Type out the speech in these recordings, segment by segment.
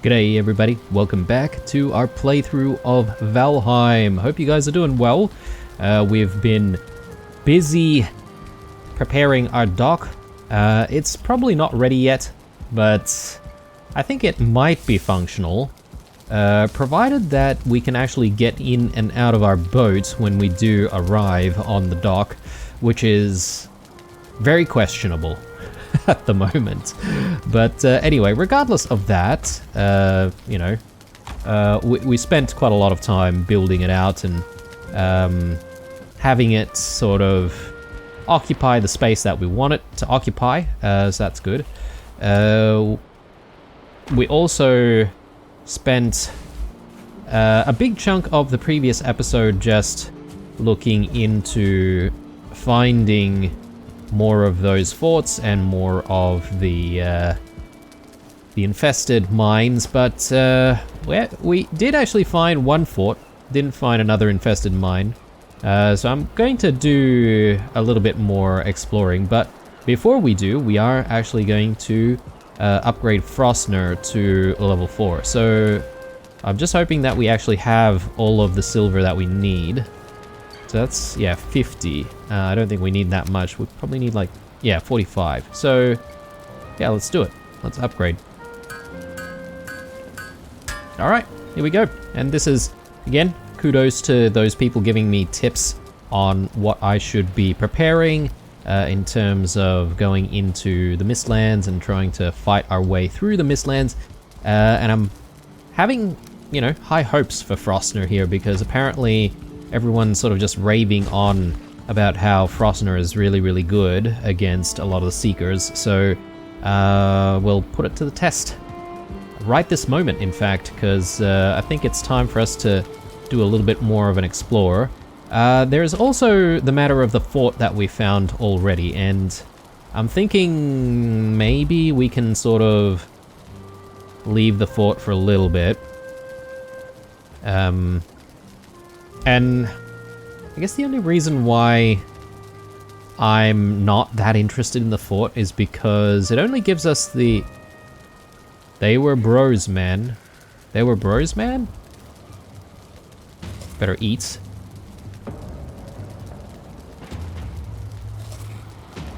G'day everybody, welcome back to our playthrough of Valheim. Hope you guys are doing well. We've been busy preparing our dock. It's probably not ready yet, but I think it might be functional, provided that we can actually get in and out of our boat when we do arrive on the dock, which is very questionable at the moment. But anyway, regardless of that, we spent quite a lot of time building it out and having it sort of occupy the space that we want it to occupy, so that's good. We also spent a big chunk of the previous episode just looking into finding more of those forts and more of the infested mines, but we did actually find one fort, didn't find another infested mine, so I'm going to do a little bit more exploring, but before we do, we are actually going to upgrade Frostner to level 4, so I'm just hoping that we actually have all of the silver that we need. So that's, yeah, 50. I don't think we need that much. We probably need like, yeah, 45. So, yeah, let's do it. Let's upgrade. Alright, here we go. And this is, again, kudos to those people giving me tips on what I should be preparing in terms of going into the Mistlands and trying to fight our way through the Mistlands. And I'm having, you know, high hopes for Frostner here because apparently everyone's sort of just raving on about how Frostner is really, really good against a lot of the Seekers, so we'll put it to the test right this moment, in fact, because I think it's time for us to do a little bit more of an explorer. There's also the matter of the fort that we found already, and I'm thinking maybe we can sort of leave the fort for a little bit. And I guess the only reason why I'm not that interested in the fort is because it only gives us the... They were bros, man. They were bros, man? Better eat.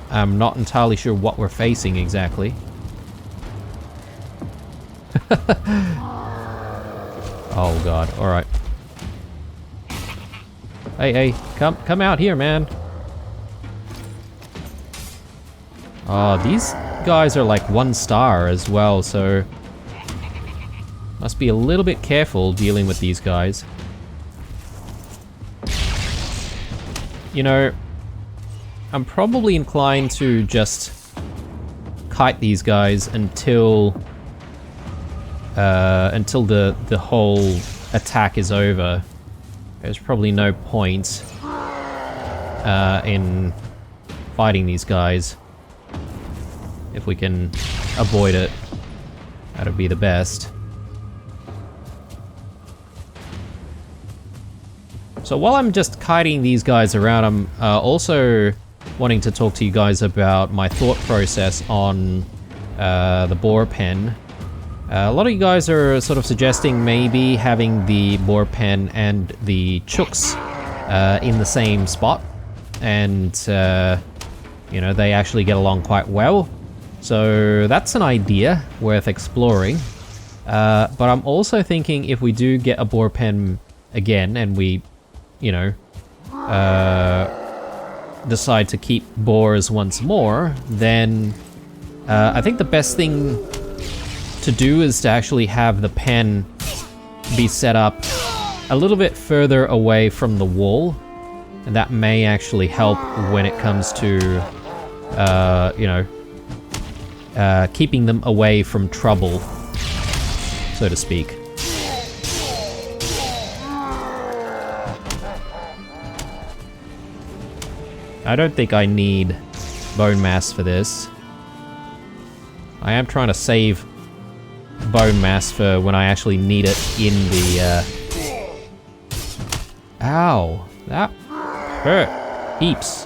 I'm not entirely sure what we're facing exactly. Oh god, alright. Hey, come out here, man. Oh, these guys are like 1 star as well, so must be a little bit careful dealing with these guys. You know, I'm probably inclined to just kite these guys until the whole attack is over. There's probably no point in fighting these guys. If we can avoid it, that'd be the best. So while I'm just kiting these guys around, I'm also wanting to talk to you guys about my thought process on the boar pen. A lot of you guys are sort of suggesting maybe having the boar pen and the chooks in the same spot, and you know, they actually get along quite well. So that's an idea worth exploring. But I'm also thinking if we do get a boar pen again and we, you know, decide to keep boars once more, then I think the best thing to do is to actually have the pen be set up a little bit further away from the wall, and that may actually help when it comes to, you know, keeping them away from trouble, so to speak. I don't think I need bone mass for this. I am trying to save bone mass for when I actually need it in the Ow! That hurt heaps.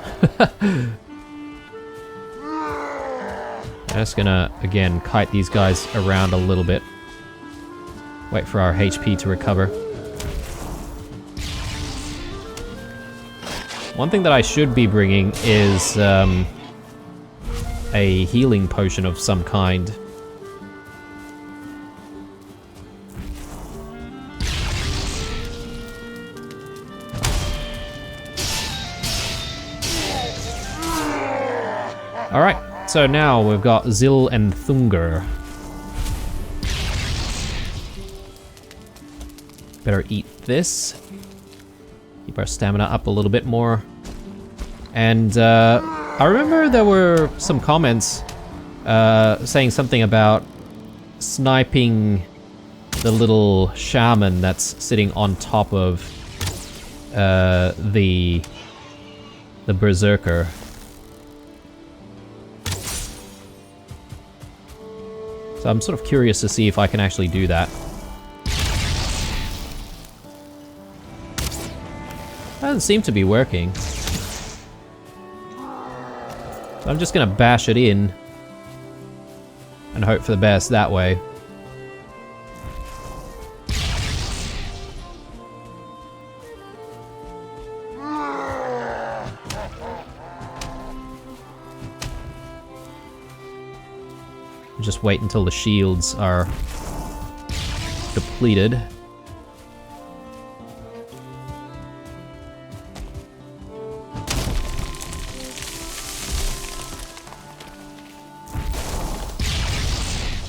I'm just gonna, again, kite these guys around a little bit. Wait for our HP to recover. One thing that I should be bringing is a healing potion of some kind. Alright, so now we've got Zil and Thungar. Better eat this. Keep our stamina up a little bit more. And I remember there were some comments saying something about sniping the little shaman that's sitting on top of the berserker. So I'm sort of curious to see if I can actually do that. Doesn't seem to be working. So I'm just gonna bash it in and hope for the best that way. Just wait until the shields are depleted.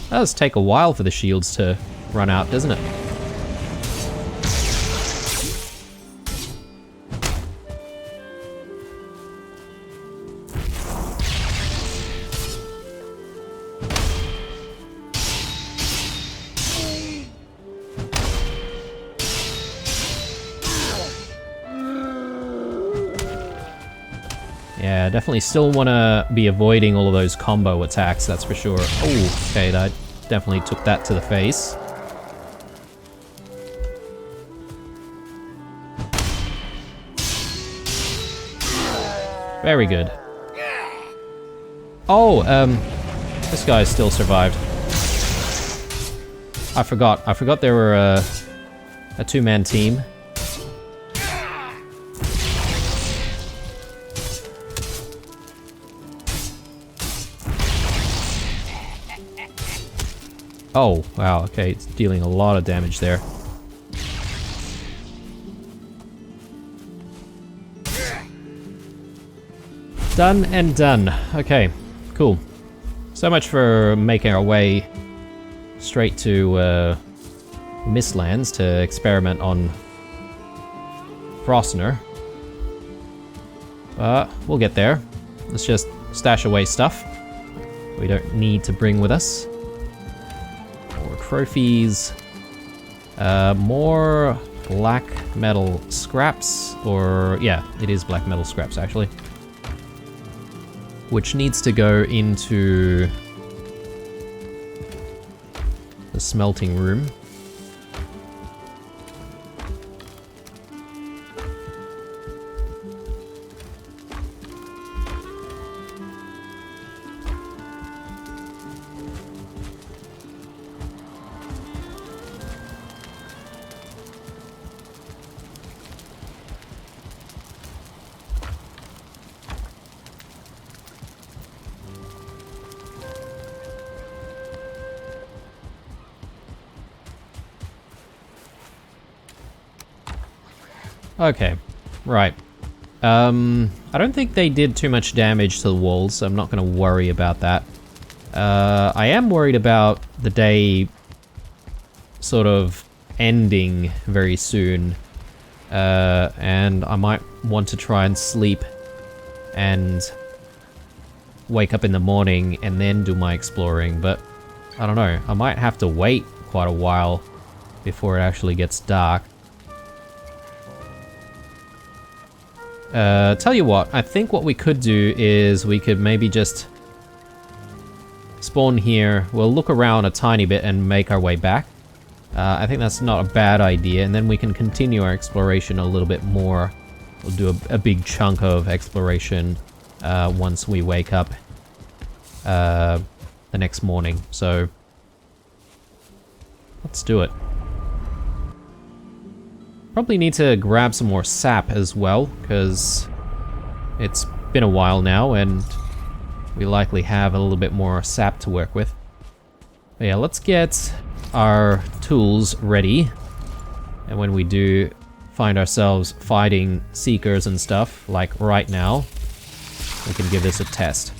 That does take a while for the shields to run out, doesn't it? Yeah, definitely still want to be avoiding all of those combo attacks, that's for sure. Oh, okay, that definitely took that to the face. Very good. Oh, this guy still survived. I forgot there were a two-man team. Oh, wow, okay, it's dealing a lot of damage there. Done and done. Okay, cool. So much for making our way straight to Mistlands to experiment on Frostner. We'll get there. Let's just stash away stuff we don't need to bring with us. Trophies, more black metal scraps, or yeah, it is black metal scraps actually, which needs to go into the smelting room. Okay, right. I don't think they did too much damage to the walls, so I'm not going to worry about that. I am worried about the day sort of ending very soon, and I might want to try and sleep and wake up in the morning and then do my exploring, but I don't know. I might have to wait quite a while before it actually gets dark. Tell you what, I think what we could do is we could maybe just spawn here. We'll look around a tiny bit and make our way back. I think that's not a bad idea, and then we can continue our exploration a little bit more. We'll do a big chunk of exploration once we wake up the next morning. So let's do it. Probably need to grab some more sap as well, because it's been a while now and we likely have a little bit more sap to work with. But yeah, let's get our tools ready. And when we do find ourselves fighting seekers and stuff, like right now, we can give this a test.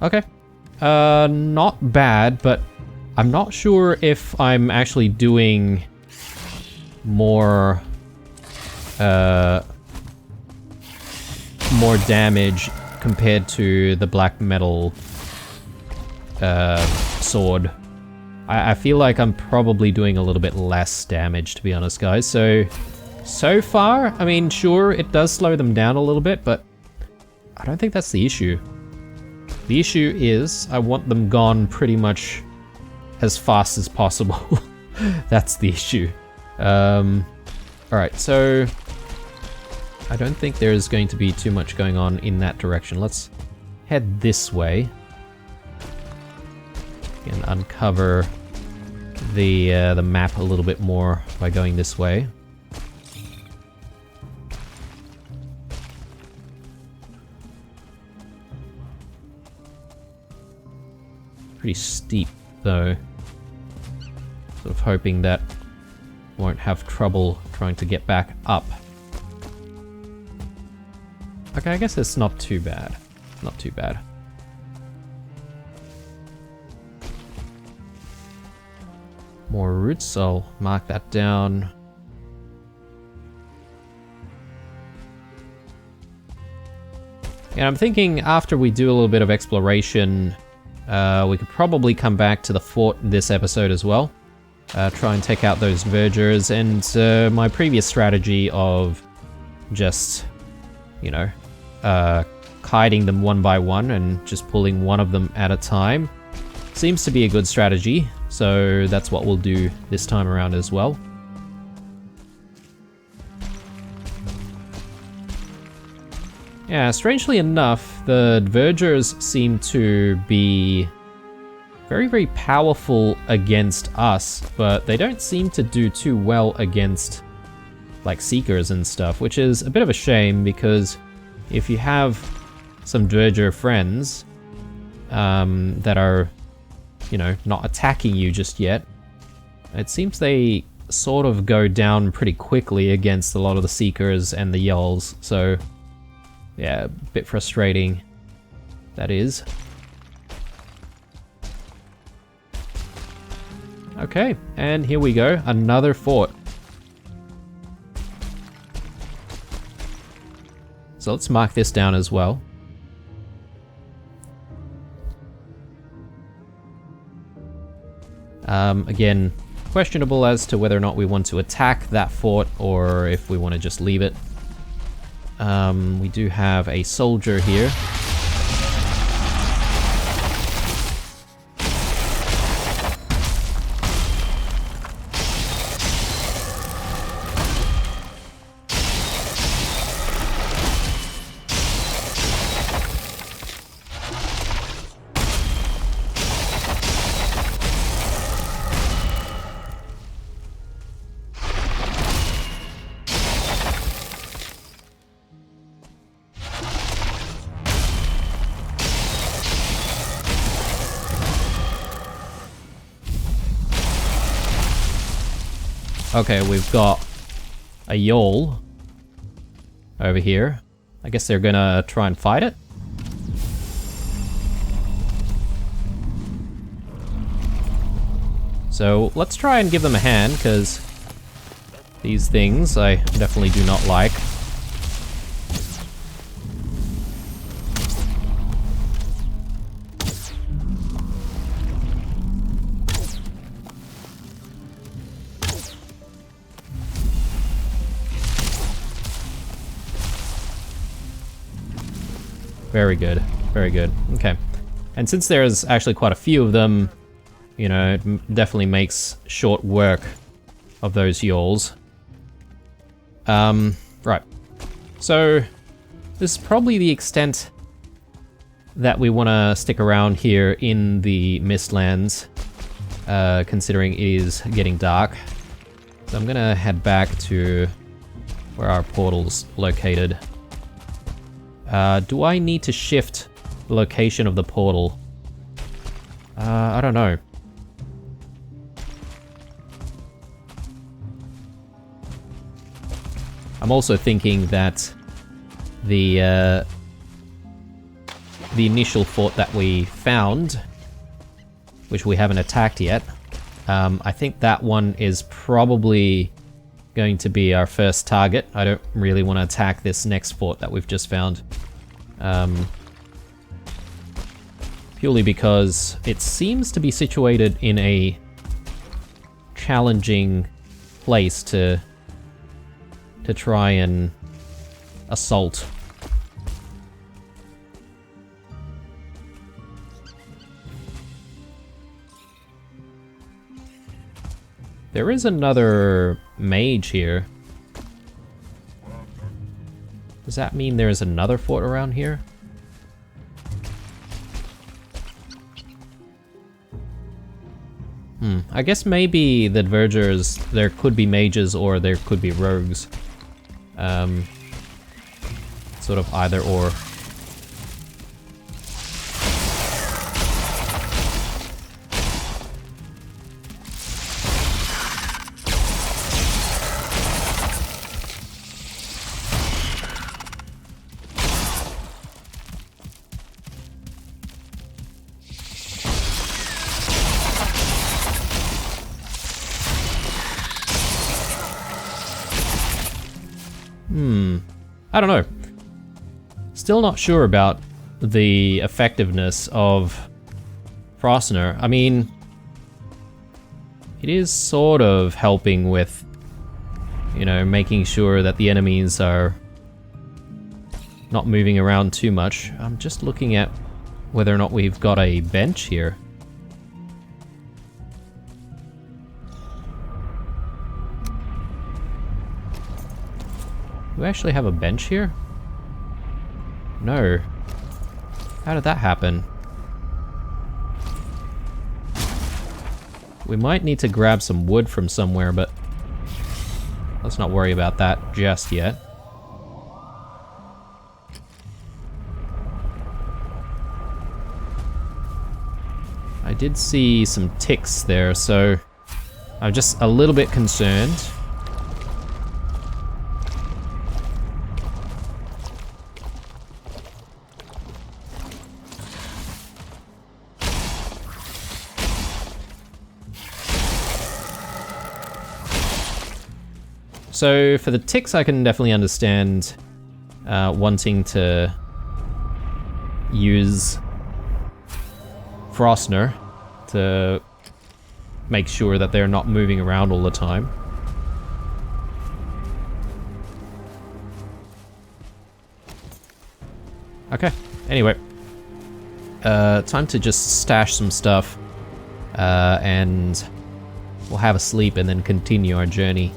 Okay. Not bad, but I'm not sure if I'm actually doing more damage compared to the black metal sword. I feel like I'm probably doing a little bit less damage, to be honest, guys. So far, I mean, sure, it does slow them down a little bit, but I don't think that's the issue. The issue is, I want them gone pretty much as fast as possible. That's the issue. Alright, so I don't think there's going to be too much going on in that direction. Let's head this way. And uncover the map a little bit more by going this way. Pretty steep, though. Sort of hoping that won't have trouble trying to get back up. Okay, I guess it's not too bad. Not too bad. More roots, I'll mark that down. And I'm thinking after we do a little bit of exploration, we could probably come back to the fort this episode as well. Try and take out those vergers, and my previous strategy of just, you know, kiting them one by one and just pulling one of them at a time seems to be a good strategy, so that's what we'll do this time around as well. Yeah, strangely enough, the vergers seem to be very, very powerful against us, but they don't seem to do too well against, like, seekers and stuff, which is a bit of a shame, because if you have some verger friends that are, you know, not attacking you just yet, it seems they sort of go down pretty quickly against a lot of the seekers and the Yulls, so yeah, a bit frustrating, that is. Okay, and here we go, another fort. So let's mark this down as well. Again, questionable as to whether or not we want to attack that fort or if we want to just leave it. We do have a soldier here. Okay, we've got a Yull over here. I guess they're gonna try and fight it. So let's try and give them a hand, because these things I definitely do not like. Very good, very good. Okay. And since there's actually quite a few of them, you know, it definitely makes short work of those yawls. Right. So, this is probably the extent that we want to stick around here in the Mistlands, considering it is getting dark. So I'm gonna head back to where our portal's located. Do I need to shift the location of the portal? I don't know. I'm also thinking that the initial fort that we found, which we haven't attacked yet, I think that one is probably going to be our first target. I don't really want to attack this next fort that we've just found. Purely because it seems to be situated in a challenging place to try and assault. There is another mage here. Does that mean there's another fort around here? I guess maybe the Vergers, there could be mages or there could be rogues. Sort of either or. I don't know. Still not sure about the effectiveness of Frostner. I mean, it is sort of helping with, you know, making sure that the enemies are not moving around too much. I'm just looking at whether or not we've got a bench here. Do we actually have a bench here? No. How did that happen? We might need to grab some wood from somewhere, but let's not worry about that just yet. I did see some ticks there, so I'm just a little bit concerned. So for the ticks, I can definitely understand wanting to use Frostner to make sure that they're not moving around all the time. Okay, anyway. Time to just stash some stuff and we'll have a sleep and then continue our journey.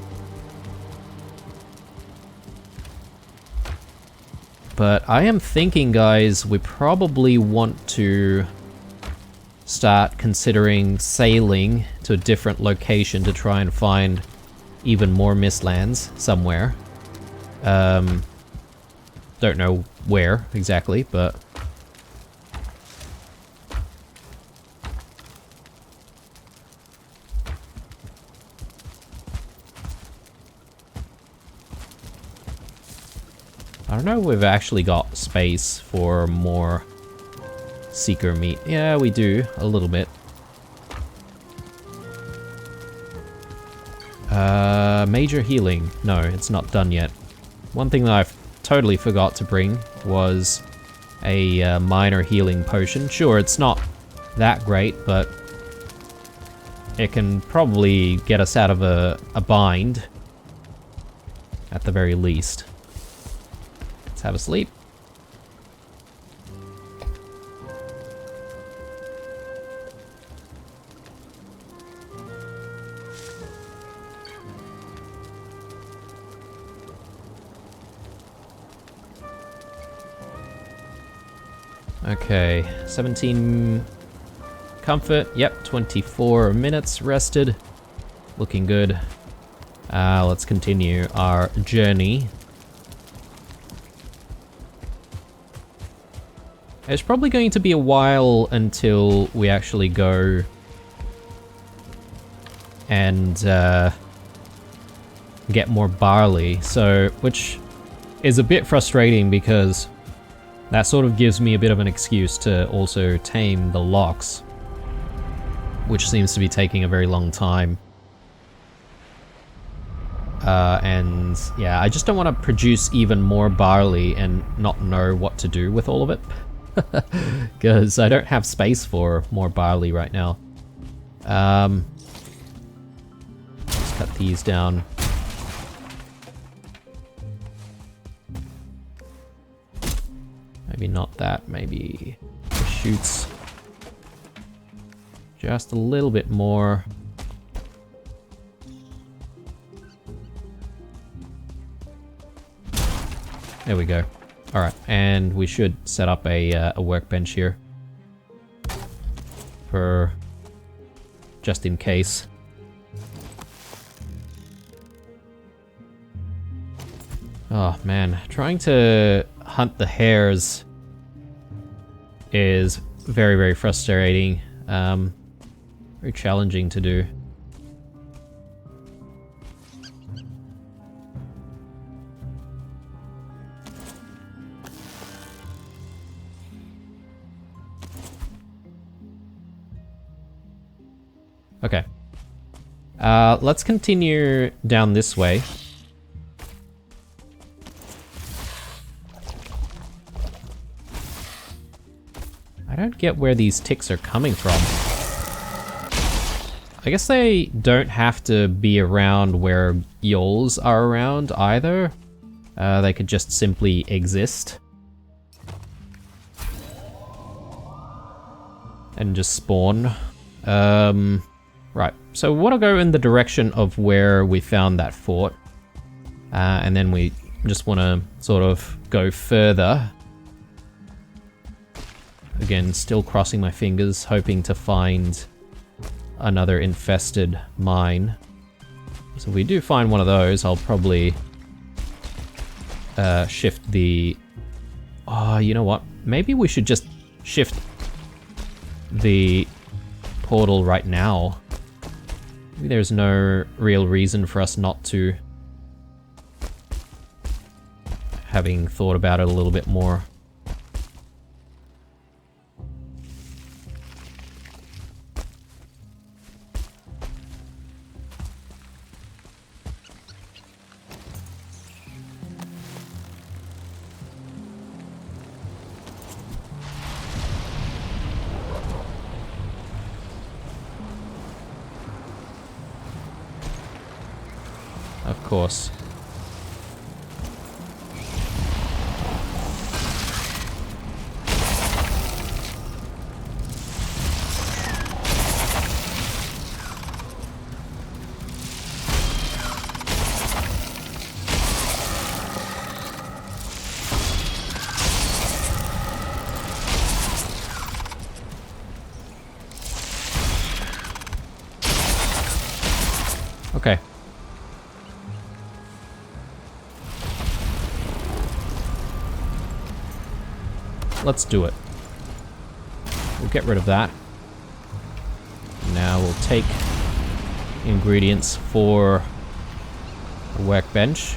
But I am thinking, guys, we probably want to start considering sailing to a different location to try and find even more Mistlands somewhere. Don't know where exactly, but... I don't know if we've actually got space for more seeker meat. Yeah, we do, a little bit. Major healing. No, it's not done yet. One thing that I totally forgot to bring was a minor healing potion. Sure, it's not that great, but it can probably get us out of a bind, at the very least. Have a sleep. Okay, 17 comfort. Yep, 24 minutes rested. Looking good. Let's continue our journey. It's probably going to be a while until we actually go and get more barley, so which is a bit frustrating because that sort of gives me a bit of an excuse to also tame the locks, which seems to be taking a very long time. And yeah, I just don't want to produce even more barley and not know what to do with all of it. Because I don't have space for more barley right now. Let's cut these down. Maybe not that, maybe the shoots. Just a little bit more. There we go. Alright, and we should set up a workbench here. For just in case. Oh man, trying to hunt the hares is very, very frustrating. Very challenging to do. Okay. Let's continue down this way. I don't get where these ticks are coming from. I guess they don't have to be around where Yols are around either. They could just simply exist. And just spawn. Right, so we want to go in the direction of where we found that fort. And then we just want to sort of go further. Again, still crossing my fingers, hoping to find another infested mine. So if we do find one of those, I'll probably shift the... Oh, you know what? Maybe we should just shift the portal right now. Maybe there's no real reason for us not to. Having thought about it a little bit more. Of course. Okay. Let's do it. We'll get rid of that. Now we'll take ingredients for a workbench.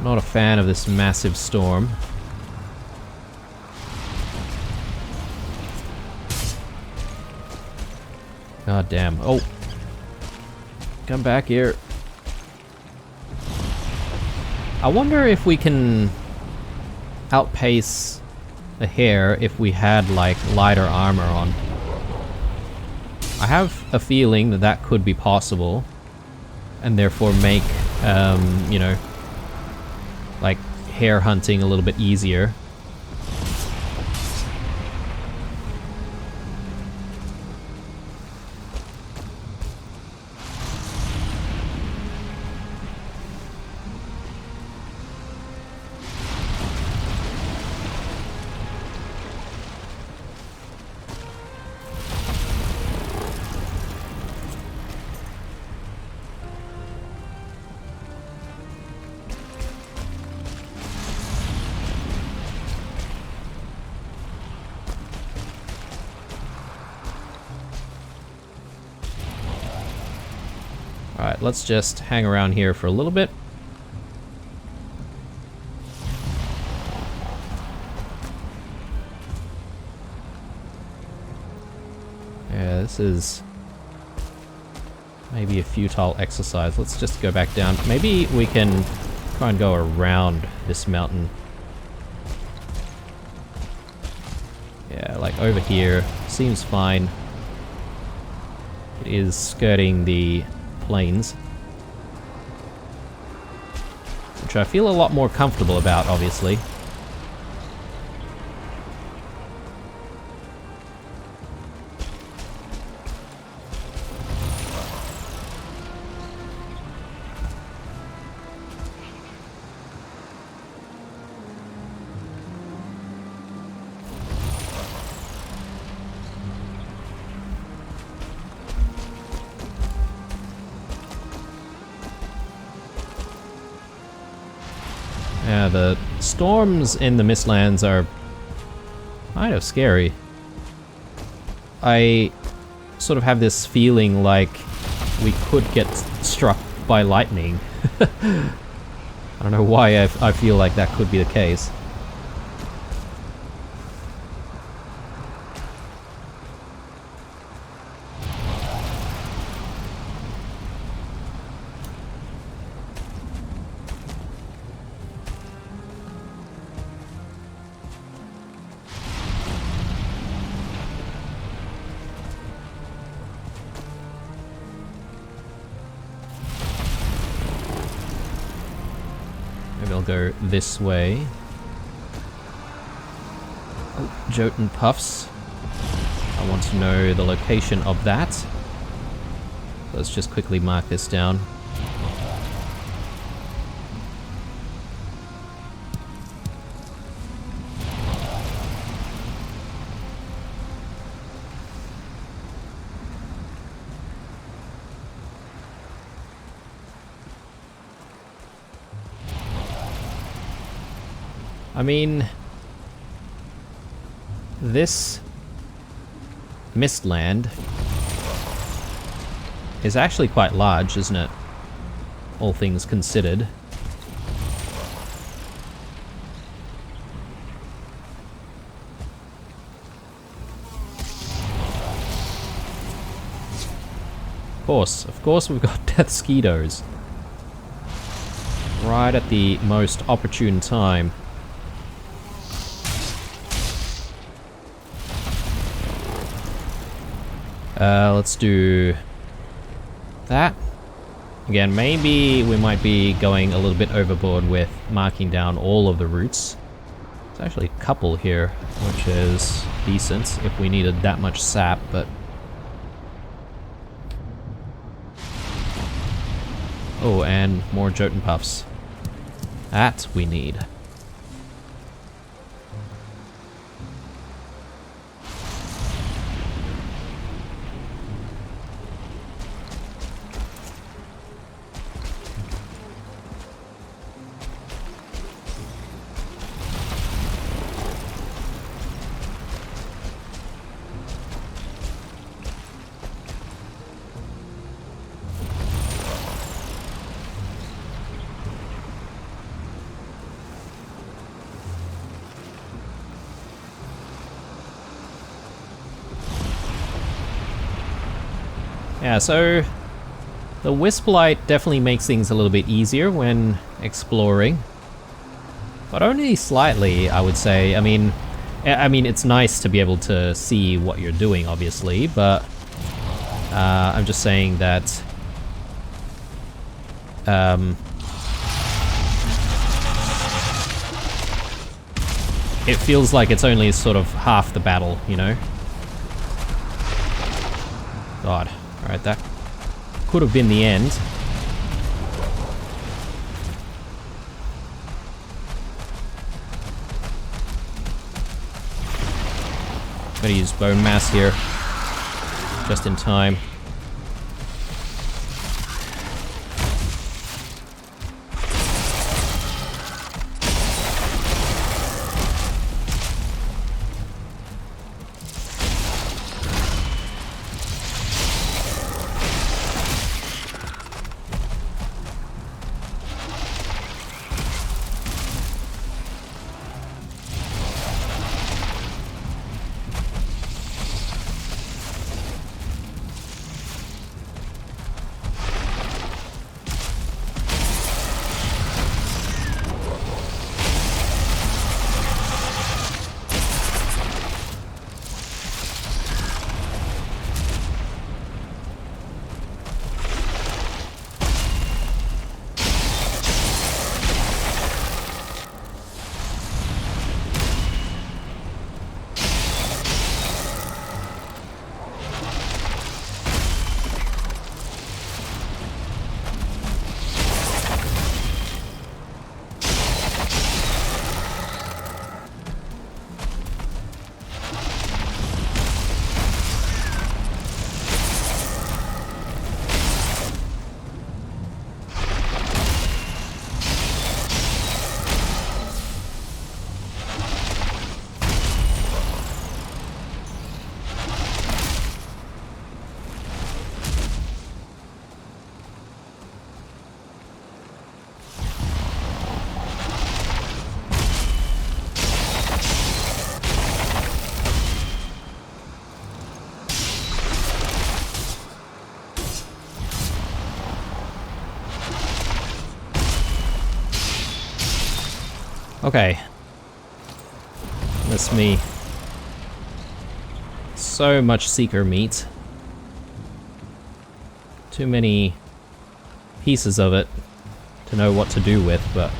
Not a fan of this massive storm. God damn. Oh. Come back here. I wonder if we can outpace the hare if we had, like, lighter armor on. I have a feeling that that could be possible, and therefore make, you know, like, hare hunting a little bit easier. Alright, let's just hang around here for a little bit. Yeah, this is maybe a futile exercise. Let's just go back down. Maybe we can try and go around this mountain. Yeah, like over here. Seems fine. It is skirting the plains, which I feel a lot more comfortable about, obviously. Yeah, the storms in the Mistlands are kind of scary. I sort of have this feeling like we could get struck by lightning. I don't know why I feel like that could be the case. Maybe I'll go this way. Oh, Jotun Puffs. I want to know the location of that. Let's just quickly mark this down. I mean, this Mistland is actually quite large, isn't it? All things considered. Of course we've got death skeetos. Right at the most opportune time. Let's do that. Again, maybe we might be going a little bit overboard with marking down all of the routes. There's actually a couple here, which is decent if we needed that much sap, but... Oh, and more Jotun Puffs. That we need. Yeah, so the Wisp Light definitely makes things a little bit easier when exploring, but only slightly, I would say. I mean, it's nice to be able to see what you're doing, obviously, but I'm just saying that it feels like it's only sort of half the battle, you know? God. Alright, that could have been the end. I'm gonna use bone mass here, just in time. Okay. That's me. So much seeker meat. Too many pieces of it to know what to do with, but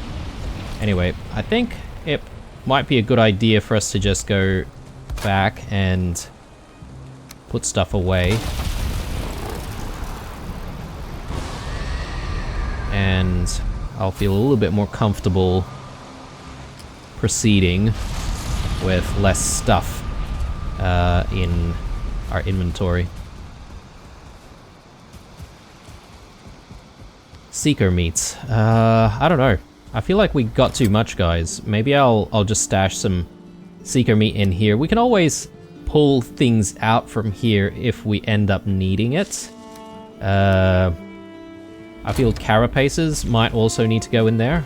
anyway, I think it might be a good idea for us to just go back and put stuff away. And I'll feel a little bit more comfortable proceeding with less stuff in our inventory. Seeker meats. I don't know. I feel like we got too much, guys. Maybe I'll just stash some seeker meat in here. We can always pull things out from here if we end up needing it. I feel carapaces might also need to go in there.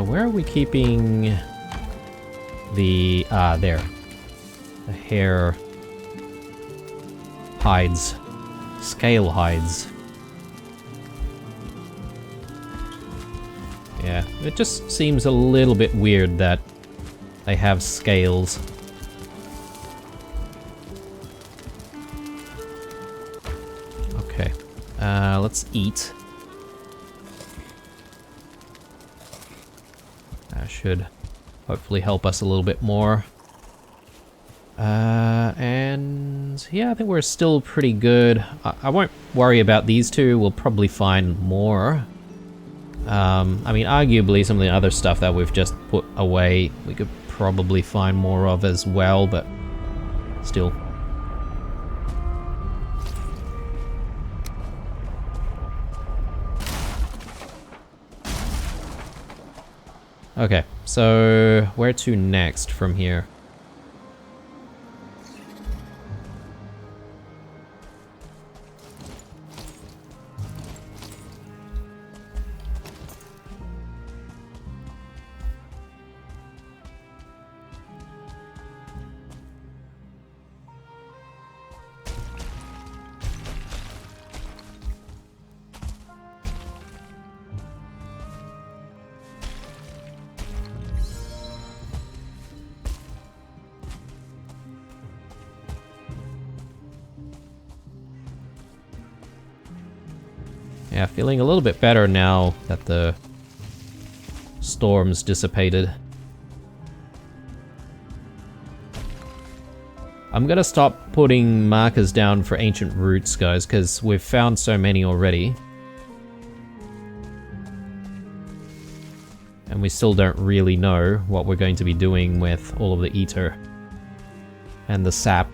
Where are we keeping the... there. The hair hides. Scale hides. Yeah, it just seems a little bit weird that they have scales. Okay, let's eat. That should hopefully help us a little bit more. And yeah, I think we're still pretty good. I won't worry about these two. We'll probably find more. I mean, arguably some of the other stuff that we've just put away, we could probably find more of as well, but still. Okay, so where to next from here? Yeah, feeling a little bit better now that the storm's dissipated. I'm gonna stop putting markers down for ancient roots, guys, because we've found so many already. And we still don't really know what we're going to be doing with all of the ether and the sap.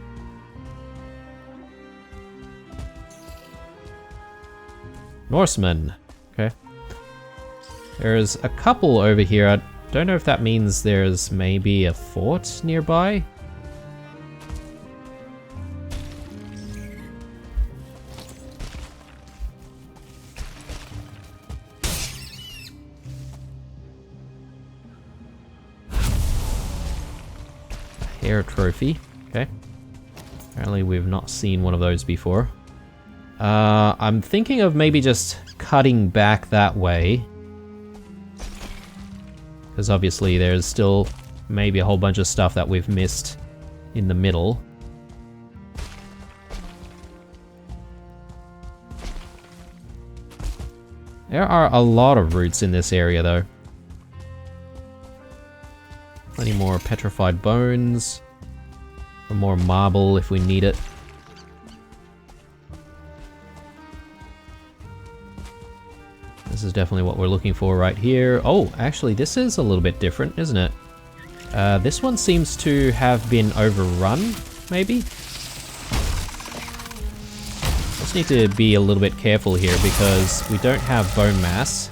Norsemen. Okay. There's a couple over here. I don't know if that means there's maybe a fort nearby. A hair trophy. Okay. Apparently we've not seen one of those before. I'm thinking of maybe just cutting back that way. Because obviously there's still maybe a whole bunch of stuff that we've missed in the middle. There are a lot of roots in this area though. Plenty more petrified bones. Some more marble if we need it. This is definitely what we're looking for right here. Oh, actually, this is a little bit different, isn't it? This one seems to have been overrun, maybe? Just need to be a little bit careful here because we don't have bone mass.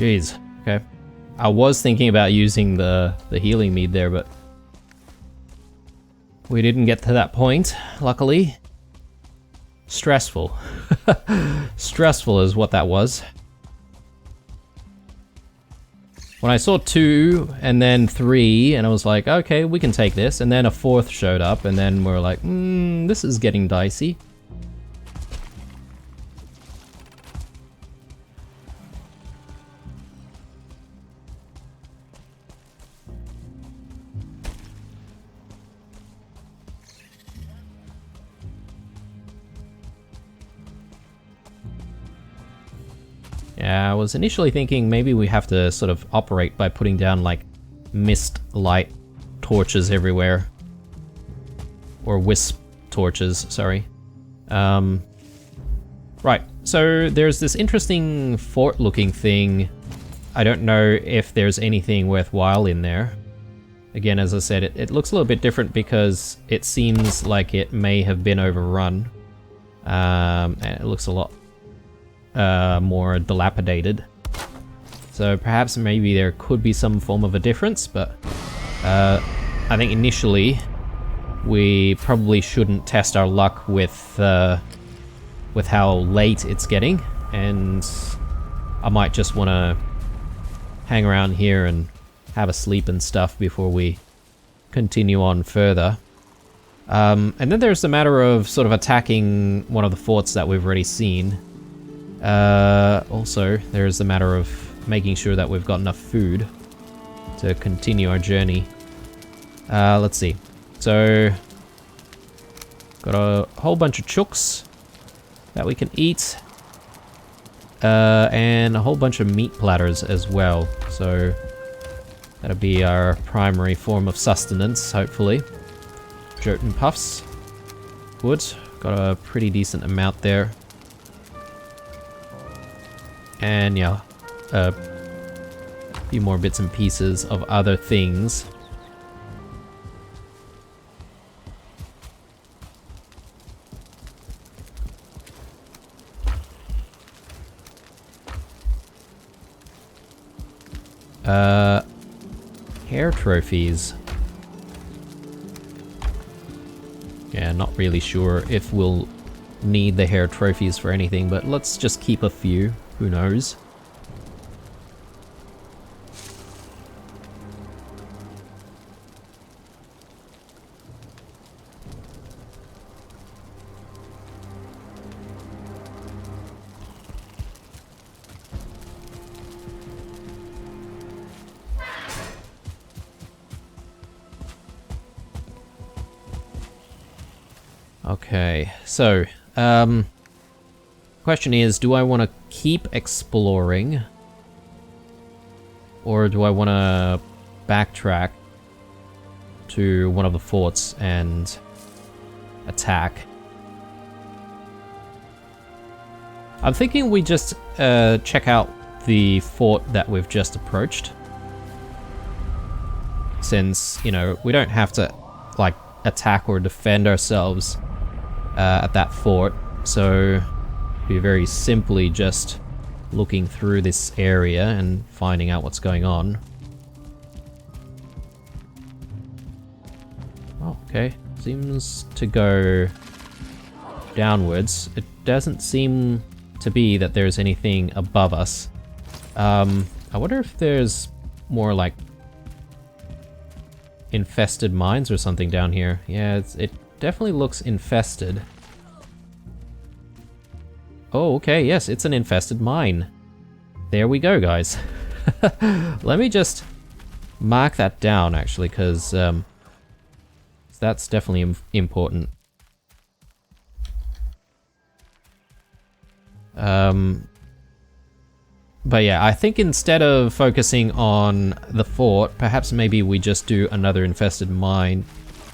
Jeez. Okay. I was thinking about using the healing mead there, but we didn't get to that point, luckily. Stressful. Stressful is what that was. When I saw 2 and then 3, and I was like, okay, we can take this, and then a 4th showed up, and then we're like, this is getting dicey. Yeah, I was initially thinking maybe we have to sort of operate by putting down like mist light torches everywhere. Or wisp torches, sorry. Right, so there's this interesting fort looking thing. I don't know if there's anything worthwhile in there. Again, as I said, it looks a little bit different because it seems like it may have been overrun. And it looks a lot more dilapidated. So perhaps maybe there could be some form of a difference, but I think initially we probably shouldn't test our luck with how late it's getting, and I might just want to hang around here and have a sleep and stuff before we continue on further. And then there's the matter of sort of attacking one of the forts that we've already seen. Also, there's the matter of making sure that we've got enough food to continue our journey. Let's see. So, got a whole bunch of chooks that we can eat. And a whole bunch of meat platters as well. So, that'll be our primary form of sustenance, hopefully. Jotun puffs. Good. Got a pretty decent amount there. And yeah, a few more bits and pieces of other things. Hair trophies. Yeah, not really sure if we'll need the hair trophies for anything, but let's just keep a few. Who knows? Okay, so, question is, do I want to keep exploring? Or do I want to backtrack to one of the forts and attack? I'm thinking we just check out the fort that we've just approached. Since, you know, we don't have to, like, attack or defend ourselves at that fort, so be very simply just looking through this area and finding out what's going on. Oh, okay, seems to go downwards. It doesn't seem to be that there's anything above us. I wonder if there's more like infested mines or something down here. Yeah, it definitely looks infested. Oh, okay, yes, it's an infested mine. There we go, guys. Let me just mark that down, actually, because that's definitely important. But yeah, I think instead of focusing on the fort, perhaps maybe we just do another infested mine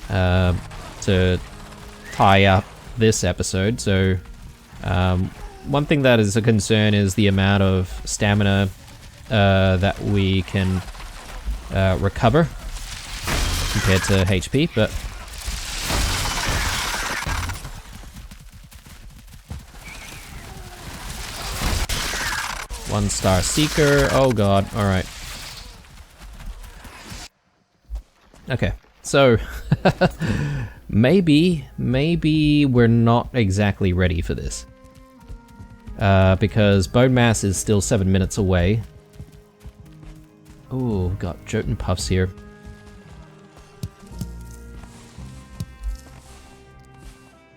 to tie up this episode. So one thing that is a concern is the amount of stamina that we can recover compared to HP, but 1-star seeker. Oh god, alright. Okay, so maybe we're not exactly ready for this. Because bone mass is still 7 minutes away. Oh, got Jotun puffs here.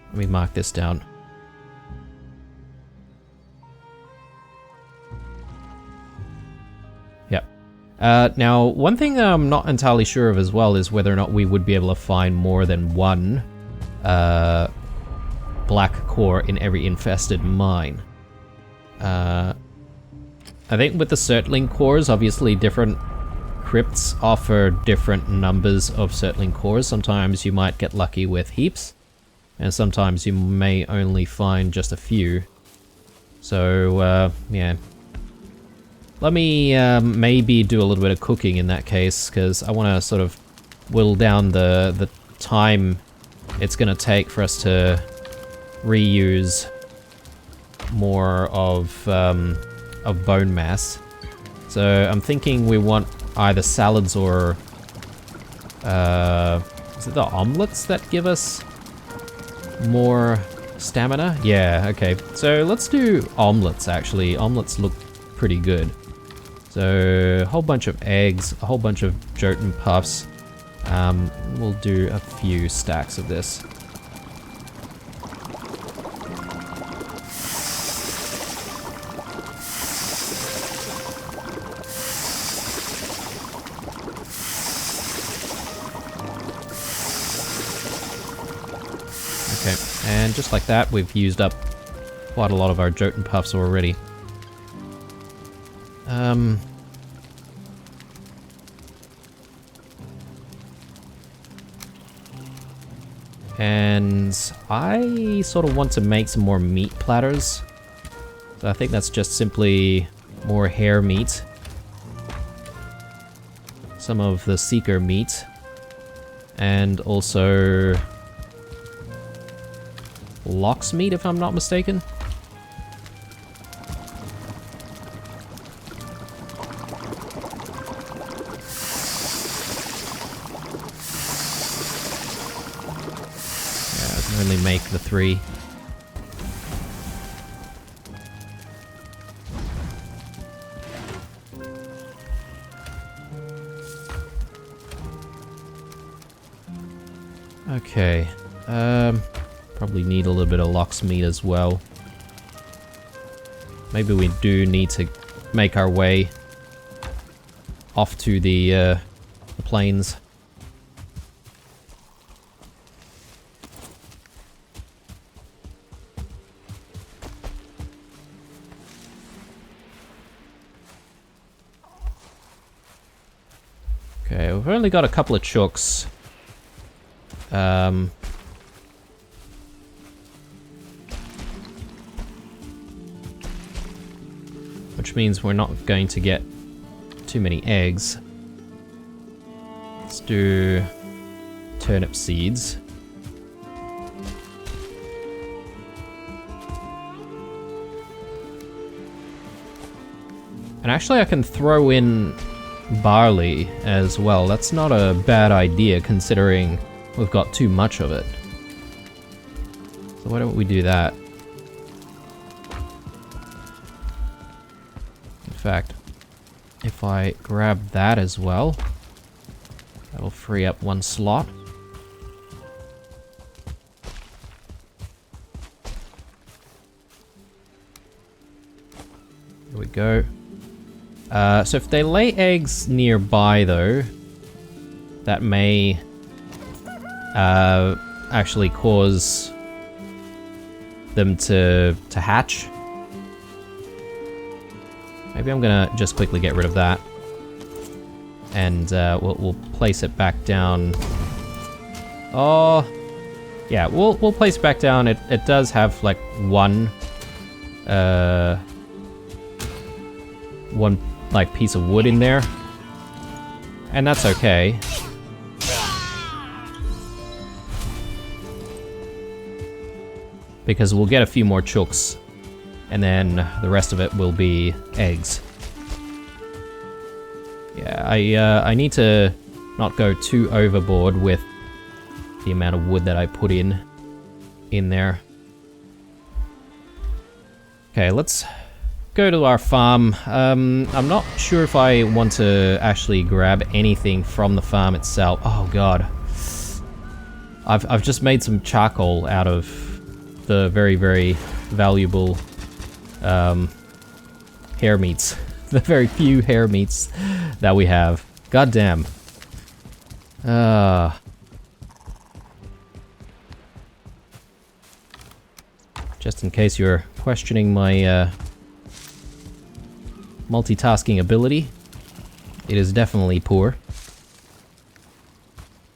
Let me mark this down. Yep. Now, one thing that I'm not entirely sure of as well is whether or not we would be able to find more than one black core in every infested mine. I think with the Surtling cores, obviously different crypts offer different numbers of Surtling cores. Sometimes you might get lucky with heaps, and sometimes you may only find just a few. So, yeah. Let me maybe do a little bit of cooking in that case, because I want to sort of whittle down the time it's going to take for us to reuse more of bone mass. So I'm thinking we want either salads or is it the omelets that give us more stamina? Yeah, okay. So let's do omelets actually. Omelets look pretty good. So a whole bunch of eggs, a whole bunch of Jotun puffs. We'll do a few stacks of this. Okay, and just like that, we've used up quite a lot of our Jotun puffs already. And I sort of want to make some more meat platters. So I think that's just simply more hare meat. Some of the seeker meat. And also lox meat, if I'm not mistaken. Yeah, I can only make the 3. Okay, probably need a little bit of lox meat as well. Maybe we do need to make our way off to the plains. Okay, we've only got a couple of chooks. Which means we're not going to get too many eggs. Let's do turnip seeds. And actually I can throw in barley as well. That's not a bad idea considering we've got too much of it. So why don't we do that? In fact, if I grab that as well, that'll free up 1 slot. There we go. So if they lay eggs nearby though, that may actually cause them to hatch. Maybe I'm gonna just quickly get rid of that, and we'll place it back down. Oh, yeah, we'll place it back down. It does have like one like piece of wood in there, and that's okay. Because we'll get a few more chooks and then the rest of it will be eggs. Yeah, I need to not go too overboard with the amount of wood that I put in there. Okay, let's go to our farm. I'm not sure if I want to actually grab anything from the farm itself. Oh god. I've just made some charcoal out of the very, very valuable hair meats. The very few hair meats that we have. God damn. Just in case you're questioning my multitasking ability, it is definitely poor.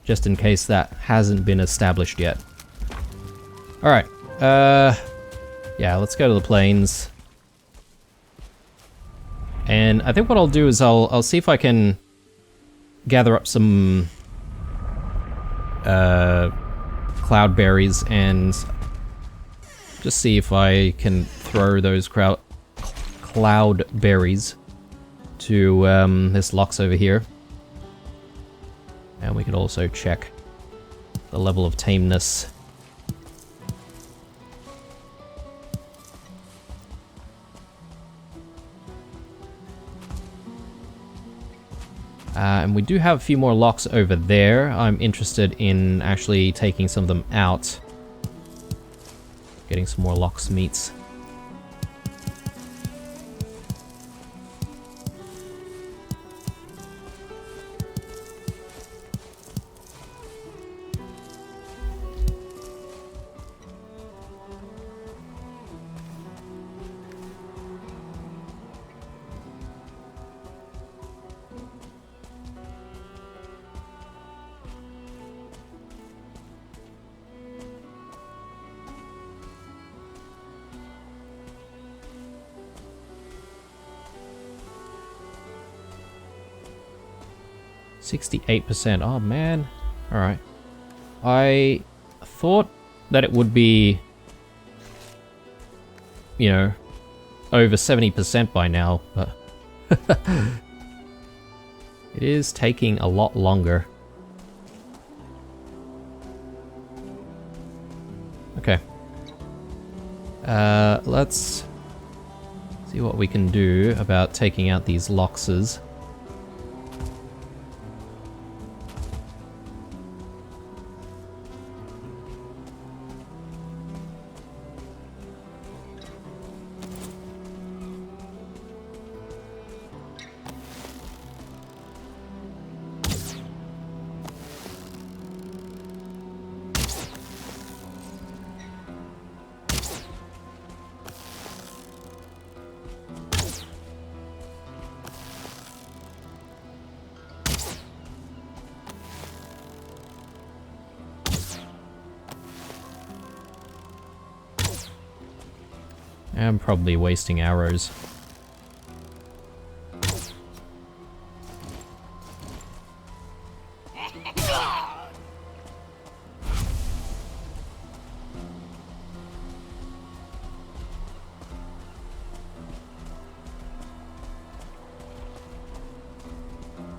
Just in case that hasn't been established yet. Alright, yeah, let's go to the plains. And I think what I'll do is I'll see if I can gather up some cloudberries and just see if I can throw those cloudberries to this lox over here. And we could also check the level of tameness. And we do have a few more lox over there. I'm interested in actually taking some of them out. Getting some more lox meats. %. Oh man. Alright. I thought that it would be, you know, over 70% by now, but it is taking a lot longer. Okay. Let's see what we can do about taking out these loxes. I'm probably wasting arrows.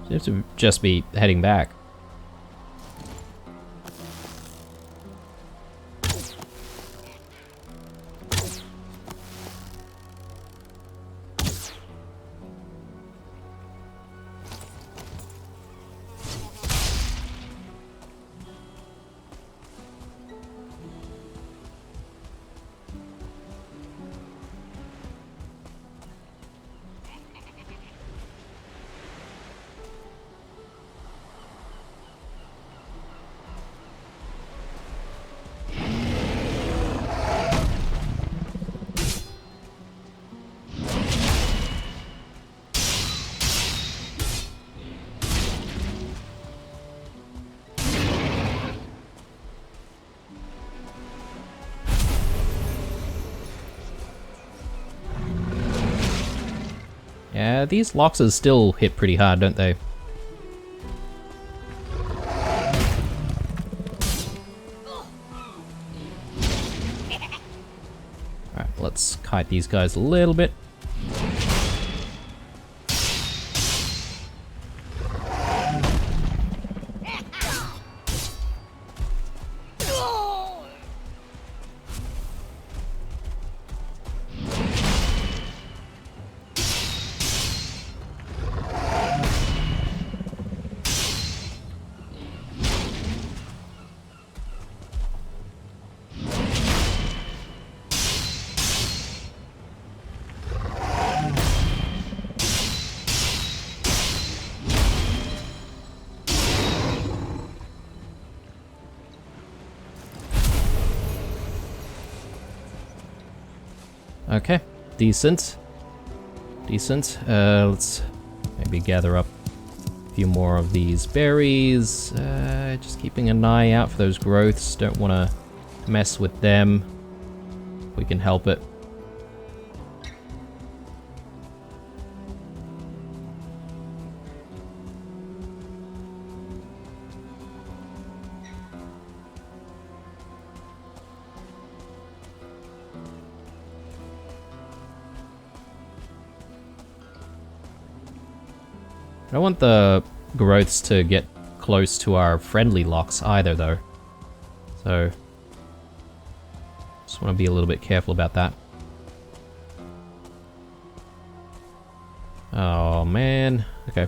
Seems to just be heading back. Yeah, these loxes still hit pretty hard, don't they? Alright, let's cut hide these guys a little bit. Okay, decent. Decent. Let's maybe gather up a few more of these berries. Just keeping an eye out for those growths. Don't want to mess with them. We can help it. I don't want the growths to get close to our friendly locks either, though. So, just want to be a little bit careful about that. Oh, man. Okay.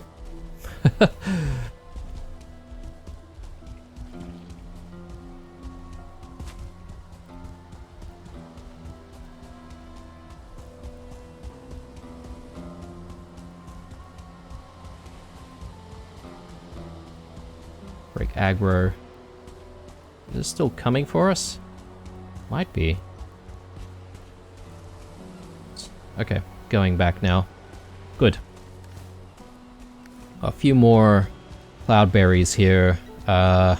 Break aggro. Is it still coming for us? Might be. Okay, going back now. Good. A few more cloudberries here. But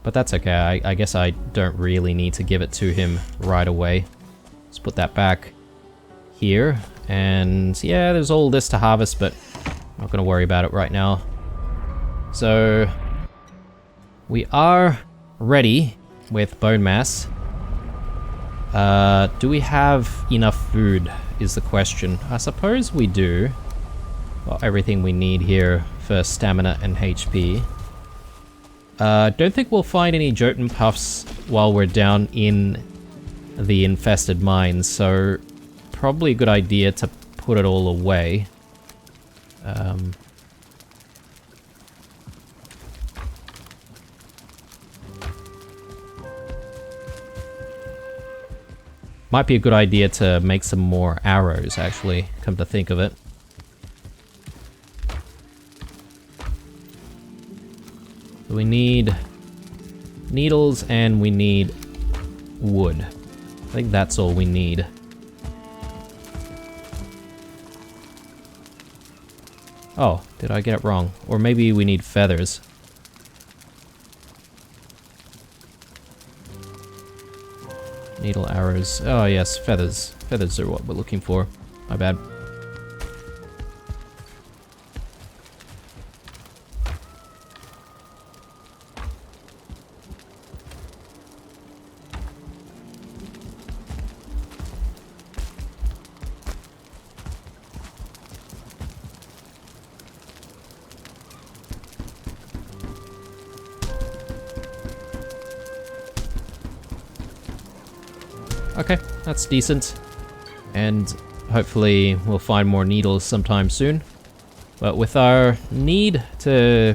that's okay. I guess I don't really need to give it to him right away. Let's put that back here. And yeah, there's all this to harvest, but I'm not going to worry about it right now. So we are ready with bone mass. Do we have enough food is the question. I suppose we do. Got everything we need here for stamina and HP. Don't think we'll find any Jotun puffs while we're down in the infested mines, so probably a good idea to put it all away. Might be a good idea to make some more arrows, actually, come to think of it. So we need needles and we need wood. I think that's all we need. Oh, did I get it wrong? Or maybe we need feathers. Needle arrows. Oh yes, feathers. Feathers are what we're looking for. My bad. Okay, that's decent. And hopefully we'll find more needles sometime soon. But with our need to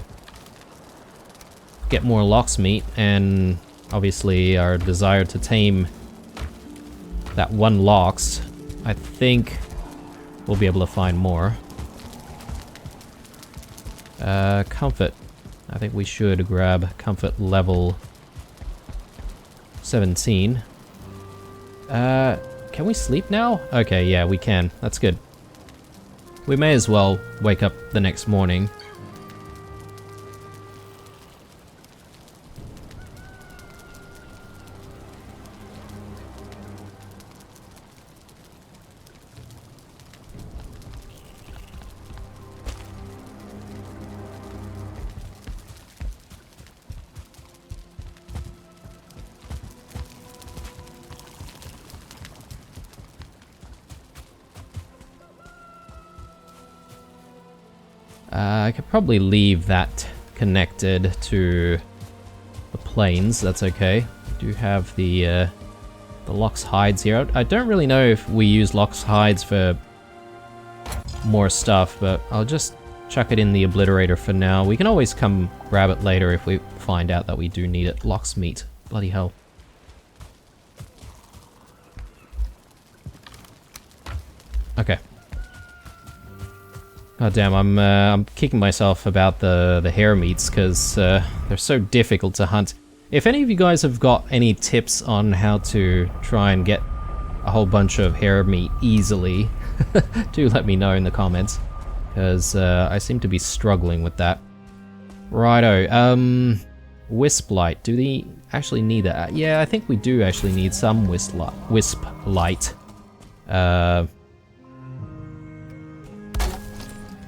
get more lox meat and obviously our desire to tame that one lox, I think we'll be able to find more. Comfort. I think we should grab comfort level 17. Can we sleep now? Okay, yeah, we can. That's good. We may as well wake up the next morning. I could probably leave that connected to the planes. That's okay. We do have the Lox hides here. I don't really know if we use Lox hides for more stuff, but I'll just chuck it in the obliterator for now. We can always come grab it later if we find out that we do need it. Lox meat. Bloody hell. Okay. God damn, I'm kicking myself about the hare meats because they're so difficult to hunt. If any of you guys have got any tips on how to try and get a whole bunch of hare meat easily, do let me know in the comments, because I seem to be struggling with that. Righto, wisp light. Do they actually need that? Yeah, I think we do actually need some wisp light.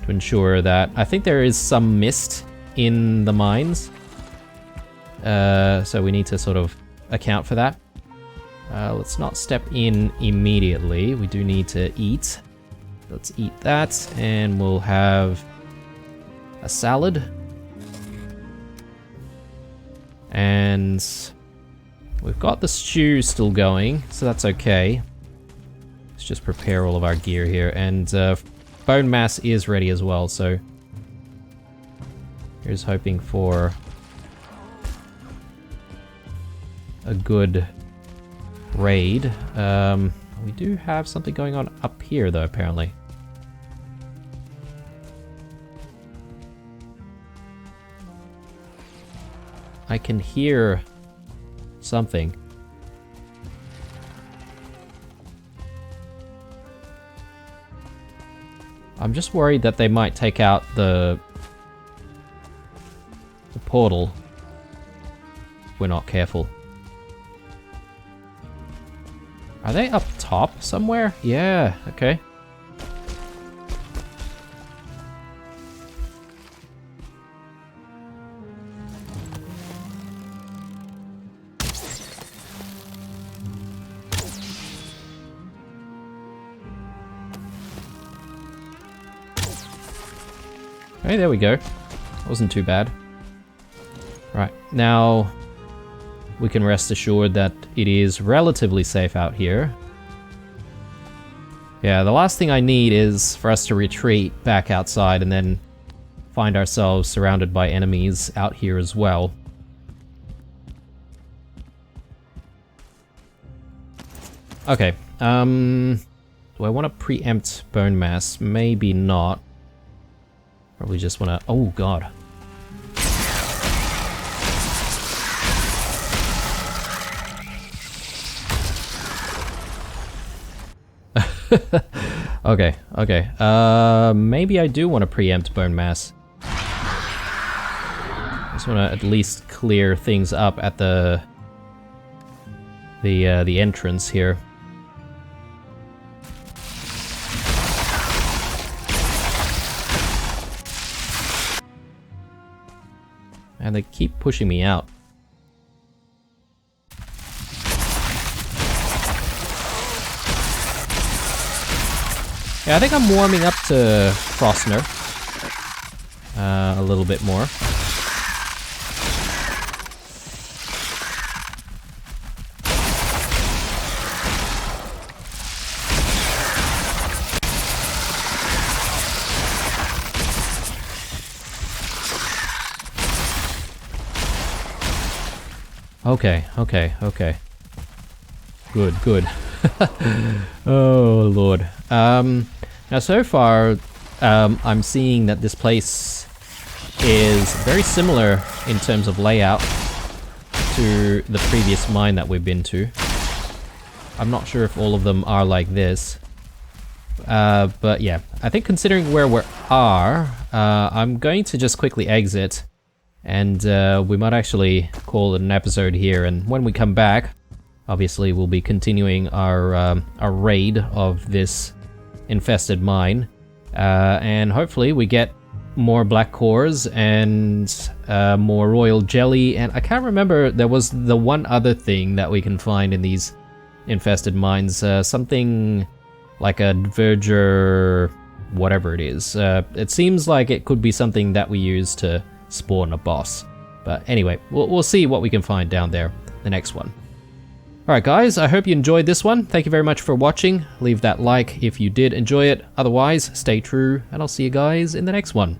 To ensure that... I think there is some mist in the mines. So we need to sort of account for that. Let's not step in immediately. We do need to eat. Let's eat that, and we'll have a salad. And we've got the stew still going, so that's okay. Let's just prepare all of our gear here, and bone mass is ready as well, so here's hoping for a good raid. We do have something going on up here though, apparently. I can hear something. I'm just worried that they might take out the portal if we're not careful. Are they up top somewhere? Yeah, okay. Hey, there we go. Wasn't too bad. Right, now we can rest assured that it is relatively safe out here. Yeah, the last thing I need is for us to retreat back outside and then find ourselves surrounded by enemies out here as well. Okay, do I want to preempt bone mass? Maybe not. Probably just want to... Oh, God. Okay, okay. Maybe I do want to preempt bone mass. Just want to at least clear things up at the entrance here. And they keep pushing me out. Yeah, I think I'm warming up to Frostner a little bit more. Okay, okay, okay. Good, good. Oh, Lord. Now, so far, I'm seeing that this place is very similar in terms of layout to the previous mine that we've been to. I'm not sure if all of them are like this. But yeah, I think considering where we are, I'm going to just quickly exit. And we might actually call it an episode here, and when we come back, obviously we'll be continuing our raid of this infested mine, and hopefully we get more black cores and more royal jelly, and I can't remember, there was the one other thing that we can find in these infested mines, something like a verdure whatever it is. It seems like it could be something that we use to spawn a boss. But anyway, we'll see what we can find down there, the next one. Alright guys, I hope you enjoyed this one. Thank you very much for watching. Leave that like if you did enjoy it. Otherwise, stay true, and I'll see you guys in the next one.